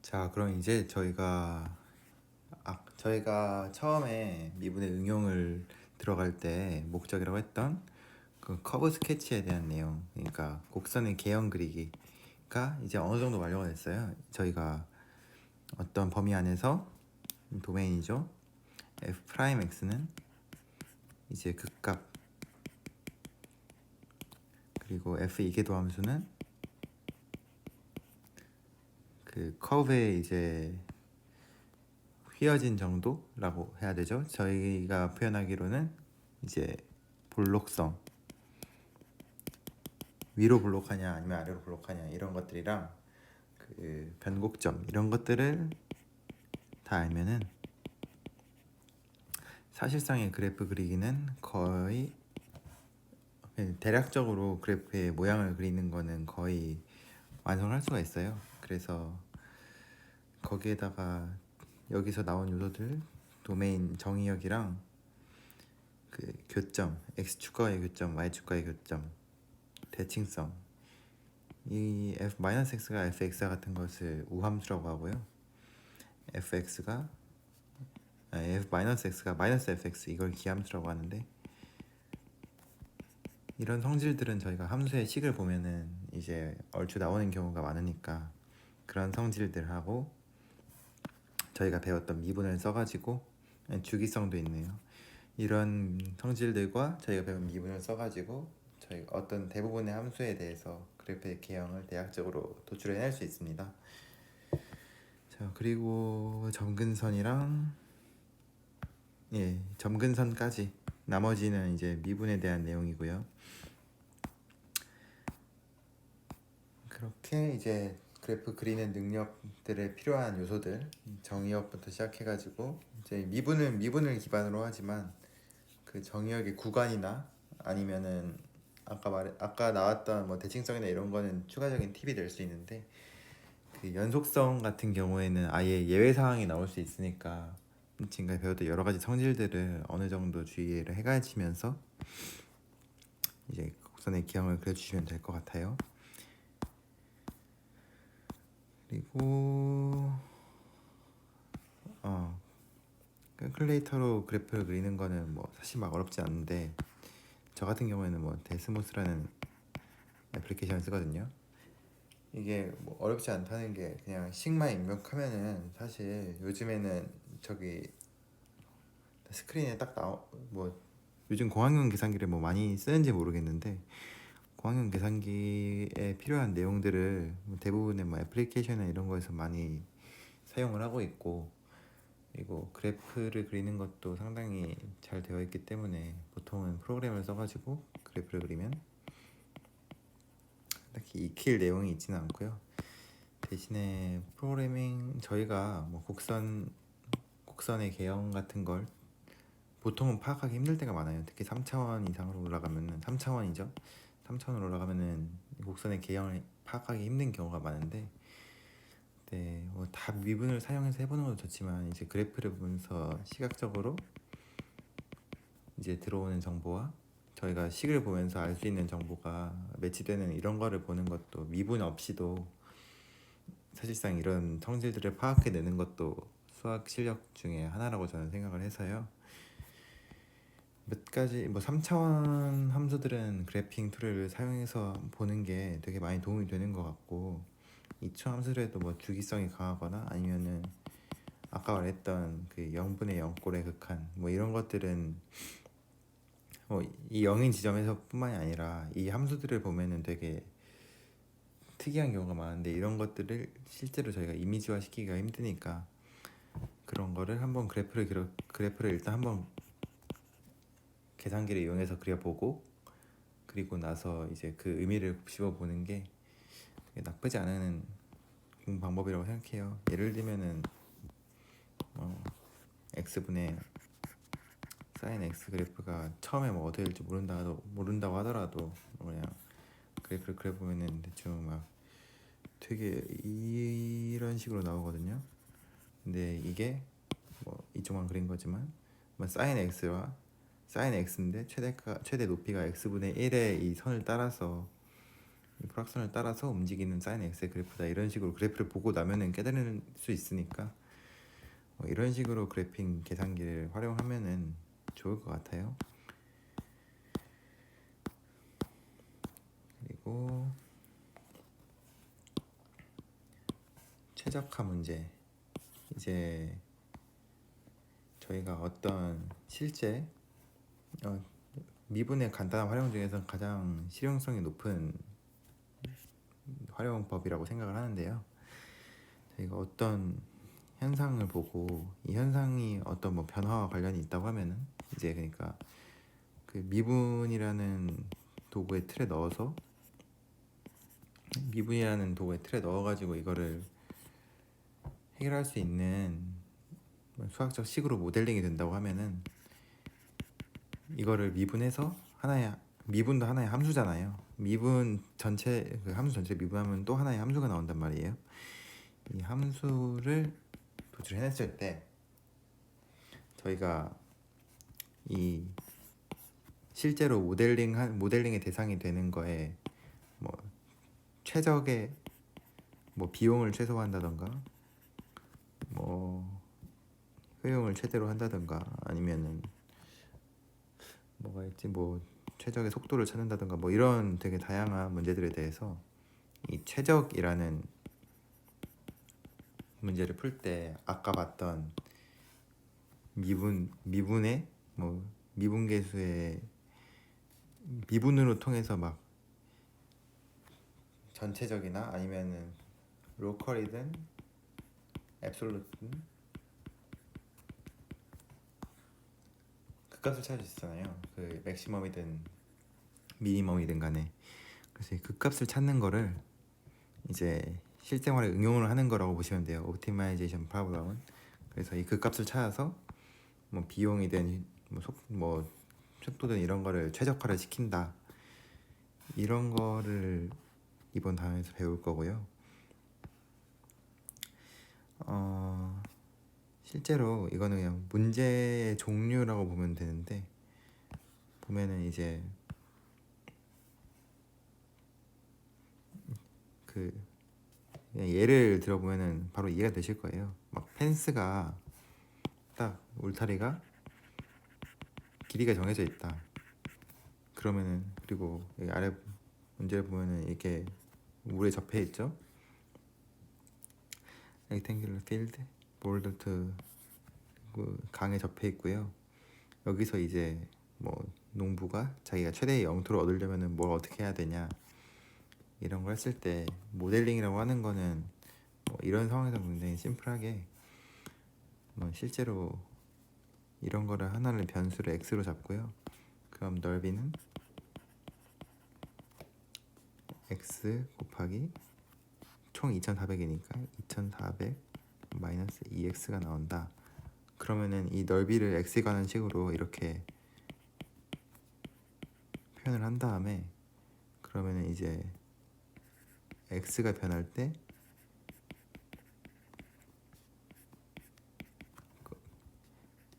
자, 그럼 이제 저희가 처음에 미분의 응용을 들어갈 때 목적이라고 했던 그 커브 스케치에 대한 내용, 그러니까 곡선의 개형 그리기가 이제 어느 정도 완료가 됐어요. 저희가 어떤 범위 안에서 도메인이죠. f 프라임 x는 이제 극값, 그리고 f 이계도 함수는 그 커브의 이제 휘어진 정도라고 해야 되죠. 저희가 표현하기로는 이제 볼록성, 위로 볼록하냐 아니면 아래로 볼록하냐 이런 것들이랑 그 변곡점 이런 것들을 다 알면은 사실상의 그래프 그리기는 거의 대략적으로 그래프의 모양을 그리는 거는 거의 완성할 수가 있어요. 그래서 거기에다가 여기서 나온 요소들, 도메인 정의역이랑 그 교점, x축과의 교점, y축과의 교점, 대칭성, 이 f-x가 fx와 같은 것을 우함수라고 하고요. fx가 f-x가 마이너스 fx 이걸 기함수라고 하는데, 이런 성질들은 저희가 함수의 식을 보면은 이제 얼추 나오는 경우가 많으니까 그런 성질들하고 저희가 배웠던 미분을 써가지고, 주기성도 있네요. 이런 성질들과 저희가 배운 미분을 써가지고 저희 어떤 대부분의 함수에 대해서 그래프의 개형을 대략적으로 도출해낼 수 있습니다. 자, 그리고 점근선이랑 점근선까지 나머지는 이제 미분에 대한 내용이고요. 그렇게 이제 그래프 그리는 능력들에 필요한 요소들, 정의역부터 시작해가지고 이제 미분을 기반으로 하지만 그 정의역의 구간이나 아니면은 아까 나왔던 뭐 대칭성이나 이런 거는 추가적인 팁이 될 수 있는데, 그 연속성 같은 경우에는 아예 예외 사항이 나올 수 있으니까 지금까지 배웠던 여러 가지 성질들을 어느 정도 주의를 해가지면서 이제 곡선의 기형을 그려주시면 될 것 같아요. 그리고 캘큘레이터로 그래프를 그리는 거는 뭐 사실 막 어렵지 않은데, 저 같은 경우에는 뭐 데스모스라는 애플리케이션을 쓰거든요. 이게 뭐 어렵지 않다는 게 그냥 식만 입력하면은, 사실 요즘에는 저기 스크린에 딱 뭐 요즘 공학용 계산기를 뭐 많이 쓰는지 모르겠는데, 공학용 계산기에 필요한 내용들을 대부분의 뭐 애플리케이션이나 이런 거에서 많이 사용을 하고 있고, 그리고 그래프를 그리는 것도 상당히 잘 되어 있기 때문에 보통은 프로그램을 써가지고 그래프를 그리면 딱히 익힐 내용이 있지는 않고요. 대신에 프로그래밍, 저희가 뭐 곡선의 개형 같은 걸 보통은 파악하기 힘들 때가 많아요. 특히 3차원 이상으로 올라가면은, 3차원이죠. 3차원으로 올라가면은 곡선의 개형을 파악하기 힘든 경우가 많은데, 뭐다 미분을 사용해서 해보는 것도 좋지만 이제 그래프를 보면서 시각적으로 이제 들어오는 정보와 저희가 식을 보면서 알 수 있는 정보가 매치되는 이런 거를 보는 것도, 미분 없이도 사실상 이런 성질들을 파악해내는 것도 수학 실력 중에 하나라고 저는 생각을 해서요. 몇 가지 뭐 3차원 함수들은 그래핑 툴을 사용해서 보는 게 되게 많이 도움이 되는 것 같고, 2차원 함수들에도 뭐 주기성이 강하거나 아니면은 아까 말했던 그 0분의 0꼴의 극한 뭐 이런 것들은 이 0인 지점에서 뿐만이 아니라 이 함수들을 보면은 되게 특이한 경우가 많은데, 이런 것들을 실제로 저희가 이미지화 시키기가 힘드니까 그런 거를 한번 그래프를 일단 한번 계산기를 이용해서 그려보고, 그리고 나서 이제 그 의미를 곱씹어보는 게 되게 나쁘지 않은 공부 방법이라고 생각해요. 예를 들면은 x분의 sin x 그래프가 처음에 뭐 어떻게 될지 모른다고 하더라도 그냥 그래프를 그려보면은 대충 막 되게 이런 식으로 나오거든요. 근데 이게 뭐 이쪽만 그린 거지만 뭐 sin x인데 최대 높이가 x분의 1의 이 선을 따라서 이 프락션을 따라서 움직이는 사인 x의 그래프다, 이런 식으로 그래프를 보고 나면은 깨달을 수 있으니까 이런 식으로 그래핑 계산기를 활용하면은 좋을 것 같아요. 그리고 최적화 문제, 이제 저희가 어떤 실제 미분의 간단한 활용 중에서 가장 실용성이 높은 활용법이라고 생각을 하는데요. 저희가 어떤 현상을 보고 이 현상이 어떤 뭐 변화와 관련이 있다고 하면은 이제 그러니까 그 미분이라는 도구의 틀에 넣어서 넣어가지고 이거를 해결할 수 있는 수학적 식으로 모델링이 된다고 하면은 이거를 미분해서 미분도 하나의 함수잖아요. 미분 전체, 그 함수 전체 미분하면 또 하나의 함수가 나온단 말이에요. 이 함수를 도출해냈을 때 저희가 이 실제로 모델링의 대상이 되는 거에 뭐 최적의 뭐 비용을 최소화한다던가 뭐 효용을 최대로 한다던가 아니면은 뭐가 있지, 뭐 최적의 속도를 찾는다던가 뭐 이런 되게 다양한 문제들에 대해서 이 최적이라는 문제를 풀 때 아까 봤던 미분의 뭐 미분계수의 미분으로 통해서 막 전체적이나 아니면은 로컬이든 앱솔루트든 그 값을 찾을 수 있잖아요. 그 맥시멈이든 미니멈이든 간에. 그래서 그 값을 찾는 거를 이제 실생활에 응용을 하는 거라고 보시면 돼요. 옵티마이제이션 프로블럼은. 그래서 이 그 값을 찾아서 뭐 비용이든 뭐 속도든 이런 거를 최적화를 시킨다, 이런 거를 이번 단원에서 배울 거고요. 실제로 이거는 그냥 문제의 종류라고 보면 되는데, 보면은 이제 그 그냥 예를 들어보면은 바로 이해가 되실 거예요. 막 펜스가 딱 울타리가 길이가 정해져 있다. 그러면은 그리고 여기 아래 문제를 보면은 이렇게 물에 접해 있죠. rectangular field, boulder to 강에 접해 있고요. 여기서 이제 뭐 농부가 자기가 최대의 영토를 얻으려면은 뭘 어떻게 해야 되냐, 이런 걸 했을 때 모델링이라고 하는 거는 뭐 이런 상황에서 굉장히 심플하게 뭐 실제로 이런 거를 하나를 변수를 x로 잡고요. 그럼 넓이는 x 곱하기 총 2400이니까 2400 마이너스 2x가 나온다. 그러면은 이 넓이를 x에 관한 식으로 이렇게 표현을 한 다음에, 그러면은 이제 x가 변할 때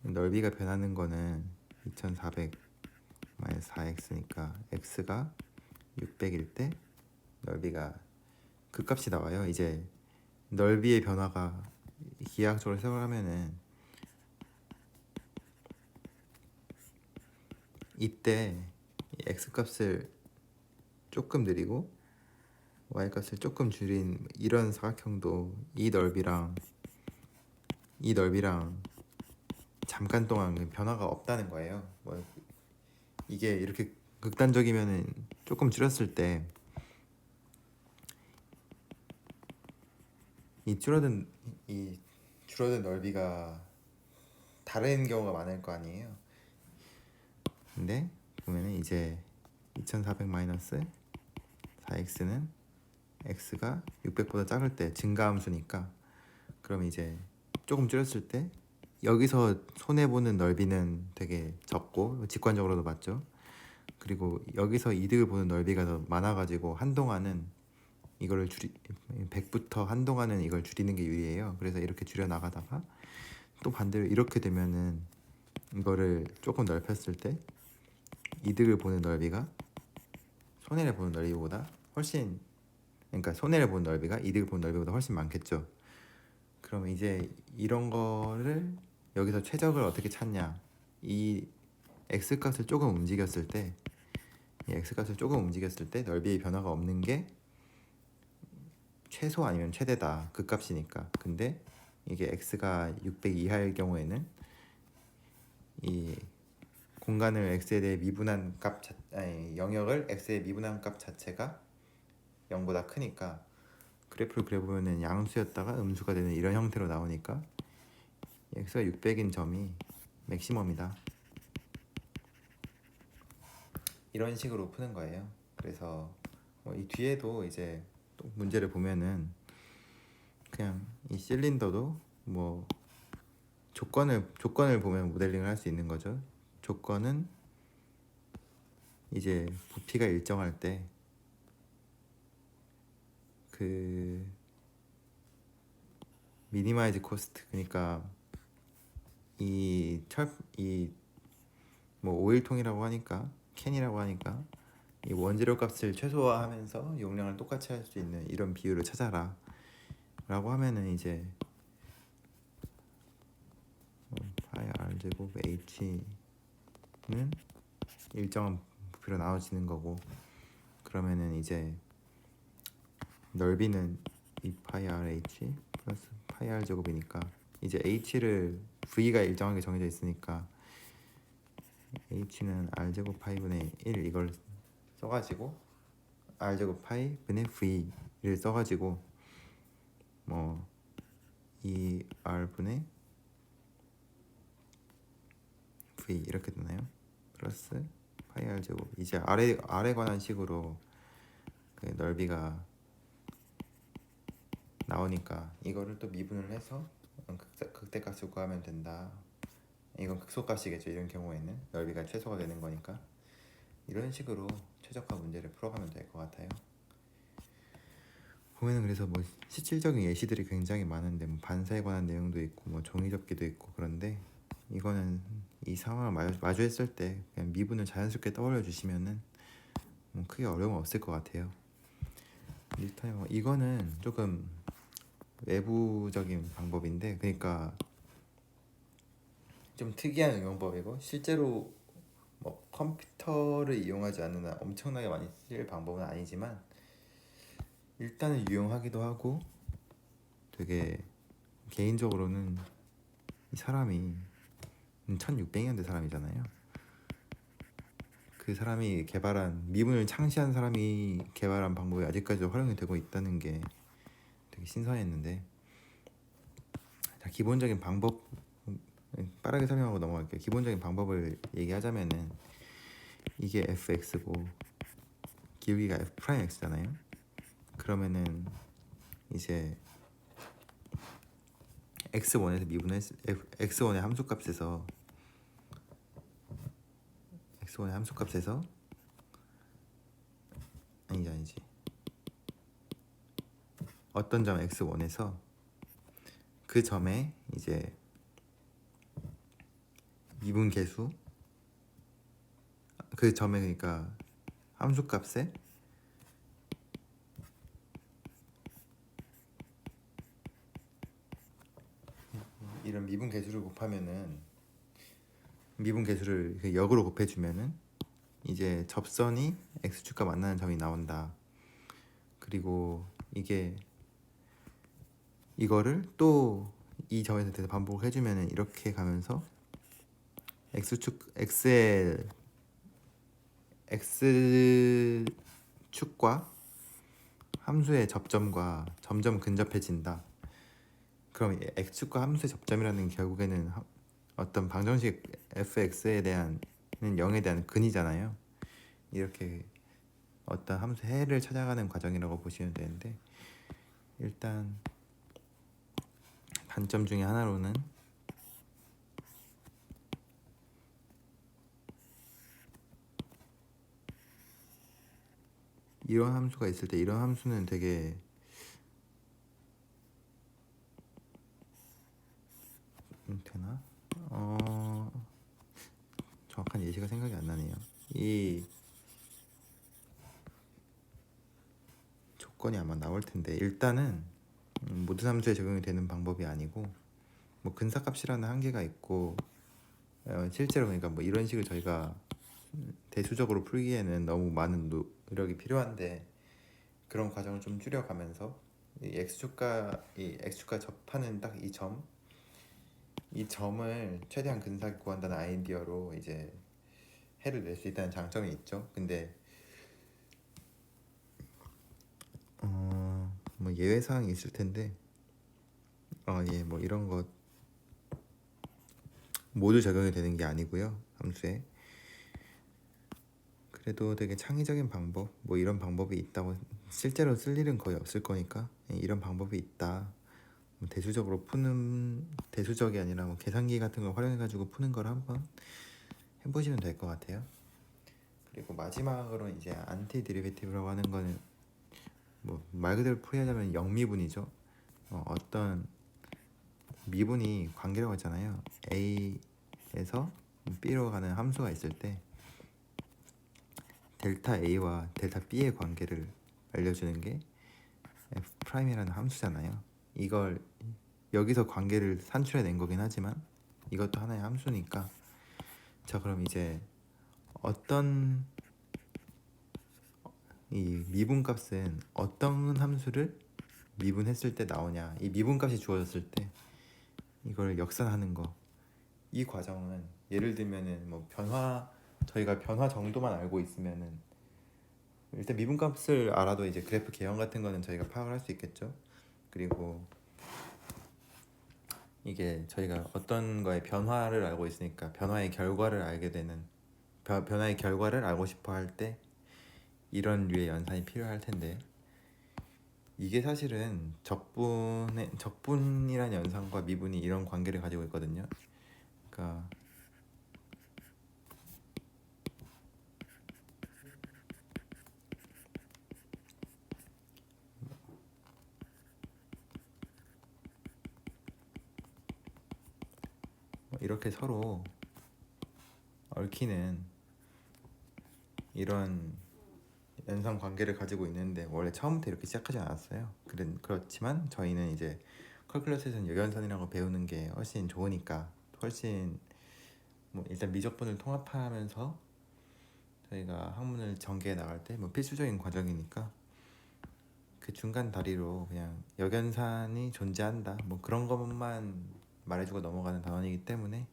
넓이가 변하는 거는 2400 마이너스 4x니까 x가 600일 때 넓이가 그 값이 나와요. 이제 넓이의 변화가 기하학적으로 해석을 하면은 이때 x 값을 조금 느리고 y 값을 조금 줄인 이런 사각형도 이 넓이랑 잠깐 동안 변화가 없다는 거예요. 뭐 이게 이렇게 극단적이면은 조금 줄였을 때 이 줄어든 넓이가 다른 경우가 많을 거 아니에요. 근데 보면은 이제 2400 마이너스 4x는 x가 600보다 작을 때 증가함수니까, 그럼 이제 조금 줄였을 때 여기서 손해보는 넓이는 되게 적고 직관적으로도 맞죠. 그리고 여기서 이득을 보는 넓이가 더 많아가지고 한동안은 이거를 100부터 한동안은 이걸 줄이는 게 유리해요. 그래서 이렇게 줄여 나가다가 또 반대로 이렇게 되면은 이거를 조금 넓혔을 때 이득을 보는 넓이가 손해를 보는 넓이보다 훨씬, 그러니까 손해를 본 넓이가 이득을 본 넓이보다 훨씬 많겠죠. 그러면 이제 이런 거를 여기서 최적을 어떻게 찾냐, 이 x값을 조금 움직였을 때, 이 x값을 조금 움직였을 때 넓이의 변화가 없는 게 최소 아니면 최대다, 극값이니까. 근데 이게 x가 600 이하일 경우에는 이 공간을 x에 대해 미분한 값 아니 영역을 x에 미분한 값 자체가 0보다 크니까, 그래프를 그려보면은 양수였다가 음수가 되는 이런 형태로 나오니까 x가 600인 점이 맥시멈이다, 이런 식으로 푸는 거예요. 그래서 이 뒤에도 이제 또 문제를 보면은 그냥 이 실린더도 뭐 조건을 보면 모델링을 할 수 있는 거죠. 조건은 이제 부피가 일정할 때 그 미니마이즈 코스트, 그러니까 이 뭐 오일통이라고 하니까, 캔이라고 하니까 이 원재료 값을 최소화하면서 용량을 똑같이 할 수 있는 이런 비율을 찾아라 라고 하면은 이제 파이 r 제곱 h는 일정한 부피로 나눠지는 거고, 그러면은 이제 넓이는 2파이 rh 플러스 파이 r 제곱이니까 이제 h를 v가 일정하게 정해져 있으니까 h는 r 제곱 파이 분의 1 이걸 써가지고 r 제곱 파이 분의 v를 써가지고 뭐 2r 분의 v 이렇게 되나요? 플러스 파이 r 제곱, 이제 r에 관한 식으로 그 넓이가 나오니까 이거를 또 미분을 해서 극대값을 구하면 된다. 이건 극소값이겠죠. 이런 경우에는 넓이가 최소가 되는 거니까. 이런 식으로 최적화 문제를 풀어가면 될 것 같아요. 보면은 그래서 뭐 실질적인 예시들이 굉장히 많은데 뭐 반사에 관한 내용도 있고 뭐 종이접기도 있고, 그런데 이거는 이 상황을 마주했을 때 그냥 미분을 자연스럽게 떠올려 주시면은 뭐 크게 어려움 없을 것 같아요. 일단 이거는 조금 외부적인 방법인데, 그러니까 좀 특이한 응용법이고 실제로 뭐 컴퓨터를 이용하지 않는 한 엄청나게 많이 쓸 방법은 아니지만 일단은 유용하기도 하고, 되게 개인적으로는 이 사람이 1600년대 사람이잖아요. 그 사람이 개발한, 미분을 창시한 사람이 개발한 방법이 아직까지도 활용이 되고 있다는 게 되게 신선했는데, 자, 기본적인 방법 빠르게 설명하고 넘어갈게요. 기본적인 방법을 얘기하자면은 이게 fx고 기울기가 f'x잖아요. 그러면은 이제 x1에서 x1의 함수값에서 아니지 어떤 점 x1에서 그 점에 이제 미분 계수, 그 점에 그러니까 함수값에 이런 미분 계수를 곱하면은, 미분 계수를 그 역으로 곱해주면은 이제 접선이 x축과 만나는 점이 나온다. 그리고 이거를 또 이 점에서 대해서 반복을 해주면은 이렇게 가면서 x축과 함수의 접점과 점점 근접해진다. 그럼 x축과 함수의 접점이라는 게 결국에는 어떤 방정식 fx에 대한 0에 대한 근이잖아요. 이렇게 어떤 함수 해를 찾아가는 과정이라고 보시면 되는데, 일단 단점 중에 하나로는 이런 함수가 있을 때, 이런 함수는 되게 되나? 정확한 예시가 생각이 안 나네요. 조건이 아마 나올 텐데 일단은 모든 함수에 적용이 되는 방법이 아니고 뭐 근사값이라는 한계가 있고 실제로 그러니까 뭐 이런 식으로 저희가 대수적으로 풀기에는 너무 많은 노력이 필요한데 그런 과정을 좀 줄여가면서 이 x축과 접하는 딱 이 점을 최대한 근사하게 구한다는 아이디어로 이제 해를 낼 수 있다는 장점이 있죠. 근데 뭐 예외 사항이 있을 텐데 예, 뭐 이런 것 모두 적용이 되는 게 아니고요. 함수에 그래도 되게 창의적인 방법 뭐 이런 방법이 있다고 실제로 쓸 일은 거의 없을 거니까 이런 방법이 있다. 뭐 대수적이 아니라 뭐 계산기 같은 걸 활용해 가지고 푸는 걸 한번 해보시면 될 것 같아요. 그리고 마지막으로 이제 안티 데리베티브라고 하는 거는 뭐 말 그대로 풀이하자면 영미분이죠. 어떤 미분이 관계라고 했잖아요. A에서 B로 가는 함수가 있을 때 델타 A와 델타 B의 관계를 알려주는 게 F'이라는 함수잖아요. 이걸 여기서 관계를 산출해낸 거긴 하지만 이것도 하나의 함수니까 자 그럼 이제 어떤 이 미분값은 어떤 함수를 미분했을 때 나오냐 이 미분값이 주어졌을 때 이걸 역산하는 거 이 과정은 예를 들면은 뭐 저희가 변화 정도만 알고 있으면은 일단 미분값을 알아도 이제 그래프 개형 같은 거는 저희가 파악을 할 수 있겠죠. 그리고 이게 저희가 어떤 거의 변화를 알고 있으니까 변화의 결과를 알게 되는 변화의 결과를 알고 싶어 할 때 이런 류의 연산이 필요할 텐데 이게 사실은 적분이란 연산과 미분이 이런 관계를 가지고 있거든요. 그러니까 이렇게 서로 얽히는 이런 연산 관계를 가지고 있는데 원래 처음부터 이렇게 시작하지 않았어요. 그렇지만 저희는 이제 컬큘러스에서는 여연산이라고 배우는 게 훨씬 좋으니까 훨씬 뭐 일단 미적분을 통합하면서 저희가 학문을 전개해 나갈 때 뭐 필수적인 과정이니까 그 중간 다리로 그냥 역연산이 존재한다 뭐 그런 것만 말해주고 넘어가는 단원이기 때문에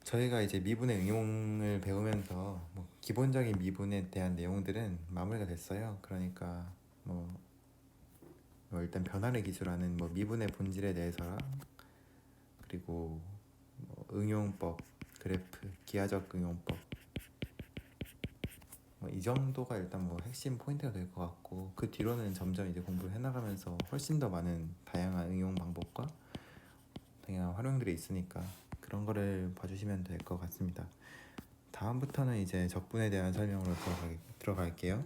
저희가 이제 미분의 응용을 배우면서 뭐 기본적인 미분에 대한 내용들은 마무리가 됐어요. 그러니까 뭐 일단 변화를 기술하는 뭐 미분의 본질에 대해서랑 그리고 뭐 응용법, 그래프, 기하적 응용법 뭐 이 정도가 일단 뭐 핵심 포인트가 될 것 같고 그 뒤로는 점점 이제 공부를 해나가면서 훨씬 더 많은 다양한 응용 방법과 다양한 활용들이 있으니까 그런 거를 봐주시면 될 것 같습니다. 다음부터는 이제 적분에 대한 설명으로 들어갈게요.